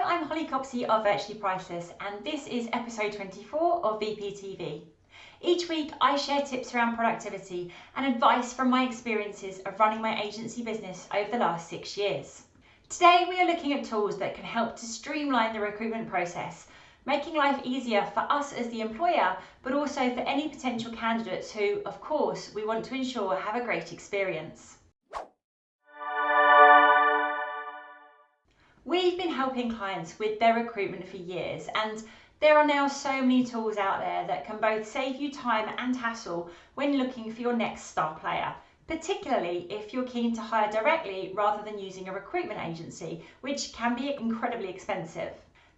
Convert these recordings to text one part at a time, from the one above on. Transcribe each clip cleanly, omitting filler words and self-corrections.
I'm Holly Copsey of Virtually Priceless, and this is episode 24 of VPTV. Each week I share tips around productivity and advice from my experiences of running my agency business over the last 6 years. Today we are looking at tools that can help to streamline the recruitment process, making life easier for us as the employer, but also for any potential candidates who, of course, we want to ensure have a great experience. We've been helping clients with their recruitment for years, and there are now so many tools out there that can both save you time and hassle when looking for your next star player, particularly if you're keen to hire directly rather than using a recruitment agency, which can be incredibly expensive.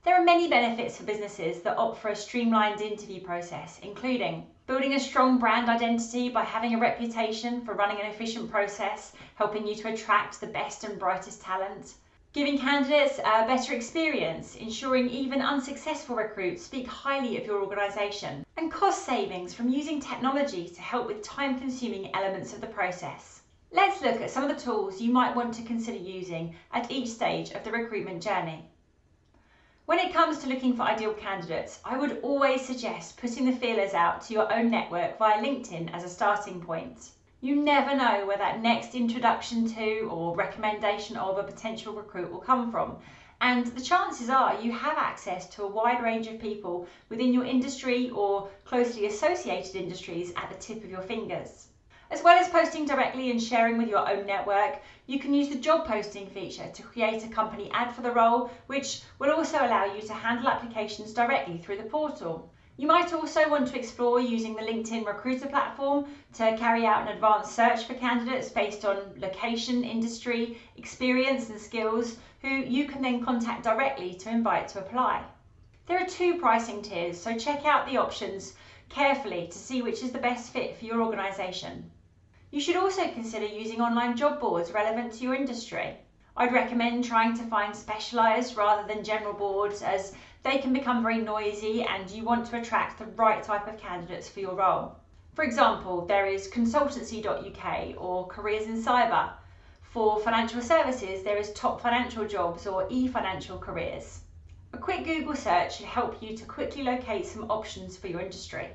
There are many benefits for businesses that opt for a streamlined interview process, including building a strong brand identity by having a reputation for running an efficient process, helping you to attract the best and brightest talent, giving candidates a better experience, ensuring even unsuccessful recruits speak highly of your organisation, and cost savings from using technology to help with time-consuming elements of the process. Let's look at some of the tools you might want to consider using at each stage of the recruitment journey. When it comes to looking for ideal candidates, I would always suggest putting the feelers out to your own network via LinkedIn as a starting point. You never know where that next introduction to or recommendation of a potential recruit will come from, and the chances are you have access to a wide range of people within your industry or closely associated industries at the tip of your fingers. As well as posting directly and sharing with your own network, you can use the job posting feature to create a company ad for the role, which will also allow you to handle applications directly through the portal. You might also want to explore using the LinkedIn Recruiter platform to carry out an advanced search for candidates based on location, industry, experience and skills, who you can then contact directly to invite to apply. There are 2 pricing tiers, so check out the options carefully to see which is the best fit for your organisation. You should also consider using online job boards relevant to your industry. I'd recommend trying to find specialised rather than general boards, as they can become very noisy and you want to attract the right type of candidates for your role. For example, there is consultancy.uk or Careers in Cyber. For financial services, there is Top Financial Jobs or eFinancial Careers. A quick Google search should help you to quickly locate some options for your industry.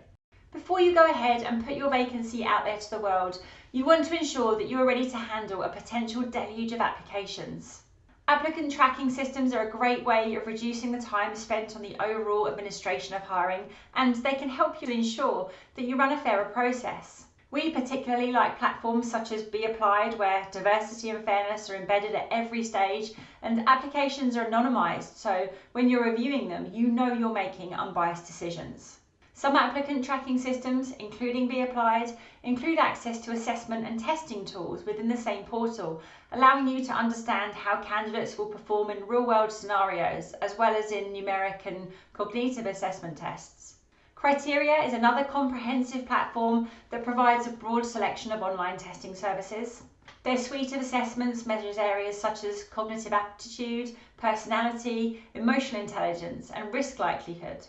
Before you go ahead and put your vacancy out there to the world, you want to ensure that you are ready to handle a potential deluge of applications. Applicant tracking systems are a great way of reducing the time spent on the overall administration of hiring, and they can help you ensure that you run a fairer process. We particularly like platforms such as Be Applied, where diversity and fairness are embedded at every stage, and applications are anonymised, so when you're reviewing them, you know you're making unbiased decisions. Some applicant tracking systems, including Be Applied, include access to assessment and testing tools within the same portal, allowing you to understand how candidates will perform in real-world scenarios, as well as in numeric and cognitive assessment tests. Criteria is another comprehensive platform that provides a broad selection of online testing services. Their suite of assessments measures areas such as cognitive aptitude, personality, emotional intelligence, and risk likelihood.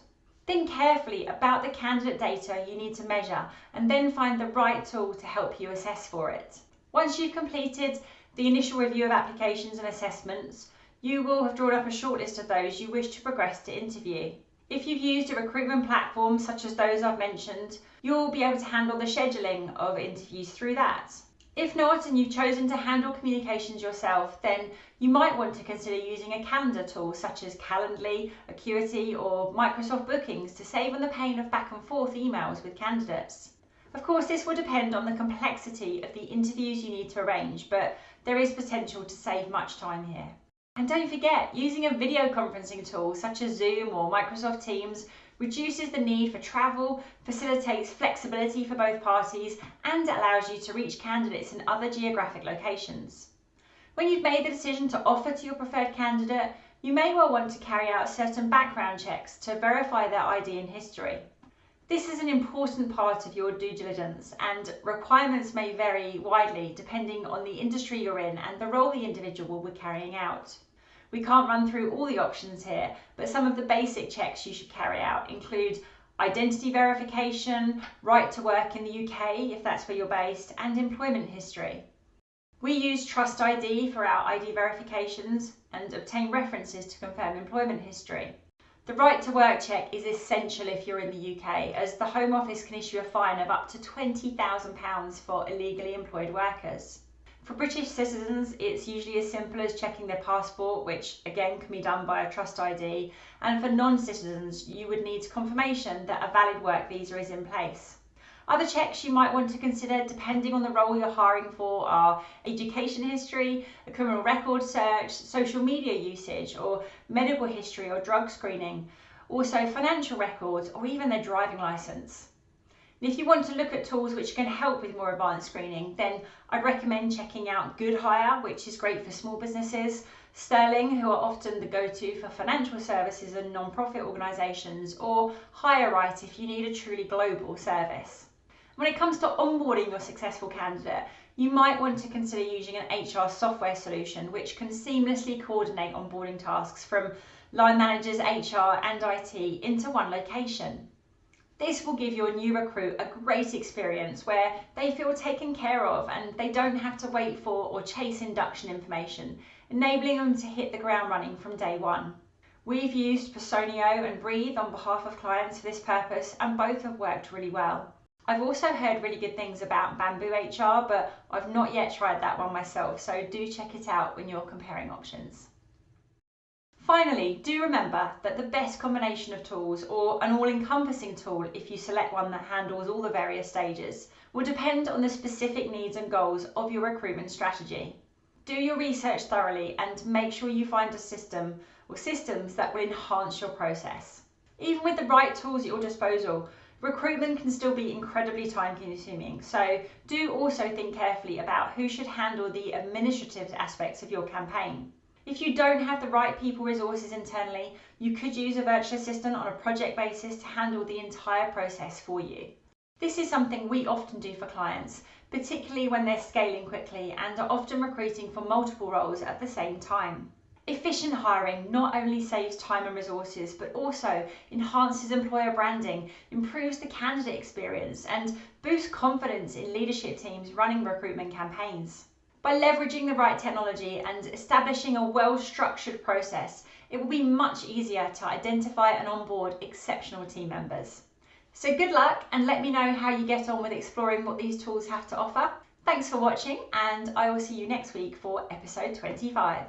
Think carefully about the candidate data you need to measure, and then find the right tool to help you assess for it. Once you've completed the initial review of applications and assessments, you will have drawn up a shortlist of those you wish to progress to interview. If you've used a recruitment platform such as those I've mentioned, you'll be able to handle the scheduling of interviews through that. If not, and you've chosen to handle communications yourself, then you might want to consider using a calendar tool such as Calendly, Acuity or Microsoft Bookings to save on the pain of back and forth emails with candidates. Of course, this will depend on the complexity of the interviews you need to arrange, but there is potential to save much time here. And don't forget, using a video conferencing tool such as Zoom or Microsoft Teams reduces the need for travel, facilitates flexibility for both parties, and allows you to reach candidates in other geographic locations. When you've made the decision to offer to your preferred candidate, you may well want to carry out certain background checks to verify their ID and history. This is an important part of your due diligence, and requirements may vary widely depending on the industry you're in and the role the individual will be carrying out. We can't run through all the options here, but some of the basic checks you should carry out include identity verification, right to work in the UK if that's where you're based, and employment history. We use Trust ID for our ID verifications, and obtain references to confirm employment history. The right to work check is essential if you're in the UK, as the Home Office can issue a fine of up to £20,000 for illegally employed workers. For British citizens, it's usually as simple as checking their passport, which again can be done by a Trust ID, and for non-citizens, you would need confirmation that a valid work visa is in place. Other checks you might want to consider, depending on the role you're hiring for, are education history, a criminal record search, social media usage, or medical history or drug screening, also financial records, or even their driving licence. And if you want to look at tools which can help with more advanced screening, then I'd recommend checking out Good Hire, which is great for small businesses, Sterling, who are often the go-to for financial services and non-profit organisations, or HireRight if you need a truly global service. When it comes to onboarding your successful candidate, you might want to consider using an HR software solution which can seamlessly coordinate onboarding tasks from line managers, HR and IT into one location. This will give your new recruit a great experience where they feel taken care of and they don't have to wait for or chase induction information, enabling them to hit the ground running from day one. We've used Personio and Breathe on behalf of clients for this purpose, and both have worked really well. I've also heard really good things about Bamboo HR, but I've not yet tried that one myself, so do check it out when you're comparing options. Finally, do remember that the best combination of tools, or an all-encompassing tool if you select one that handles all the various stages, will depend on the specific needs and goals of your recruitment strategy. Do your research thoroughly and make sure you find a system or systems that will enhance your process. Even with the right tools at your disposal, recruitment can still be incredibly time-consuming, so do also think carefully about who should handle the administrative aspects of your campaign. If you don't have the right people resources internally, you could use a virtual assistant on a project basis to handle the entire process for you. This is something we often do for clients, particularly when they're scaling quickly and are often recruiting for multiple roles at the same time. Efficient hiring not only saves time and resources, but also enhances employer branding, improves the candidate experience, and boosts confidence in leadership teams running recruitment campaigns. By leveraging the right technology and establishing a well-structured process, it will be much easier to identify and onboard exceptional team members. So good luck, and let me know how you get on with exploring what these tools have to offer. Thanks for watching, and I will see you next week for episode 25.